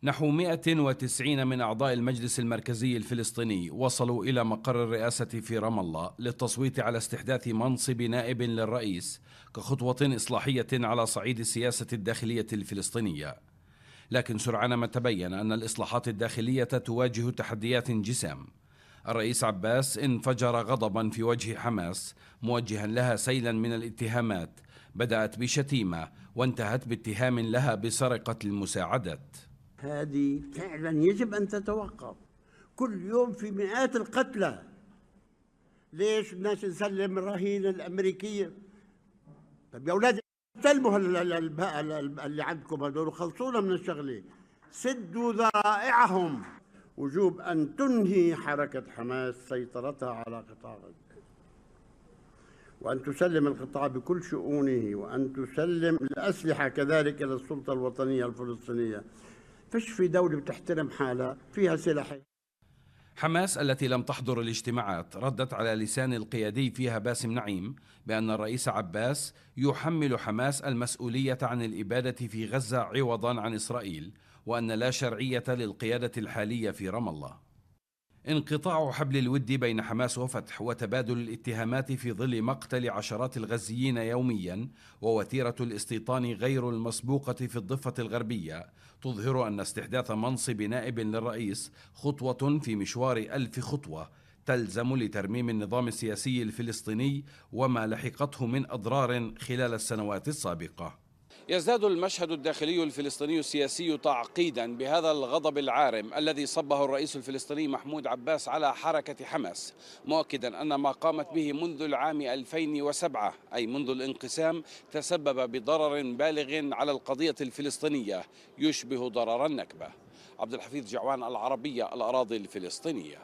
نحو 190 من أعضاء المجلس المركزي الفلسطيني وصلوا إلى مقر الرئاسة في رام الله للتصويت على استحداث منصب نائب للرئيس كخطوة إصلاحية على صعيد السياسة الداخلية الفلسطينية. لكن سرعان ما تبين أن الإصلاحات الداخلية تواجه تحديات جسام. الرئيس عباس انفجر غضبا في وجه حماس موجها لها سيلا من الاتهامات بدأت بشتيمة وانتهت باتهام لها بسرقة المساعدات. هذه فعلا يجب أن تتوقف. كل يوم في مئات القتلى. ليش بدناش نسلم الرهينة الأمريكية؟ طيب يا أولاد سلموا اللي عندكم هذول وخلصونا من الشغلة. سدوا ذرائعهم. وجوب أن تنهي حركة حماس سيطرتها على قطاع غزة، وأن تسلم القطاع بكل شؤونه، وأن تسلم الأسلحة كذلك إلى السلطة الوطنية الفلسطينية. فيش في دولة بتحترم حالها فيها سلاح. حماس التي لم تحضر الاجتماعات ردت على لسان القيادي فيها باسم نعيم بأن الرئيس عباس يحمل حماس المسؤولية عن الإبادة في غزة عوضا عن إسرائيل، وأن لا شرعية للقيادة الحالية في رام الله. انقطاع حبل الود بين حماس وفتح وتبادل الاتهامات في ظل مقتل عشرات الغزيين يوميا ووتيرة الاستيطان غير المسبوقة في الضفة الغربية تظهر أن استحداث منصب نائب للرئيس خطوة في مشوار 1000 خطوة تلزم لترميم النظام السياسي الفلسطيني وما لحقته من أضرار خلال السنوات السابقة. يزداد المشهد الداخلي الفلسطيني السياسي تعقيدا بهذا الغضب العارم الذي صبه الرئيس الفلسطيني محمود عباس على حركة حماس، مؤكدا أن ما قامت به منذ العام 2007 أي منذ الانقسام تسبب بضرر بالغ على القضية الفلسطينية يشبه ضرر النكبة. عبد الحفيظ جعوان، العربية، الأراضي الفلسطينية.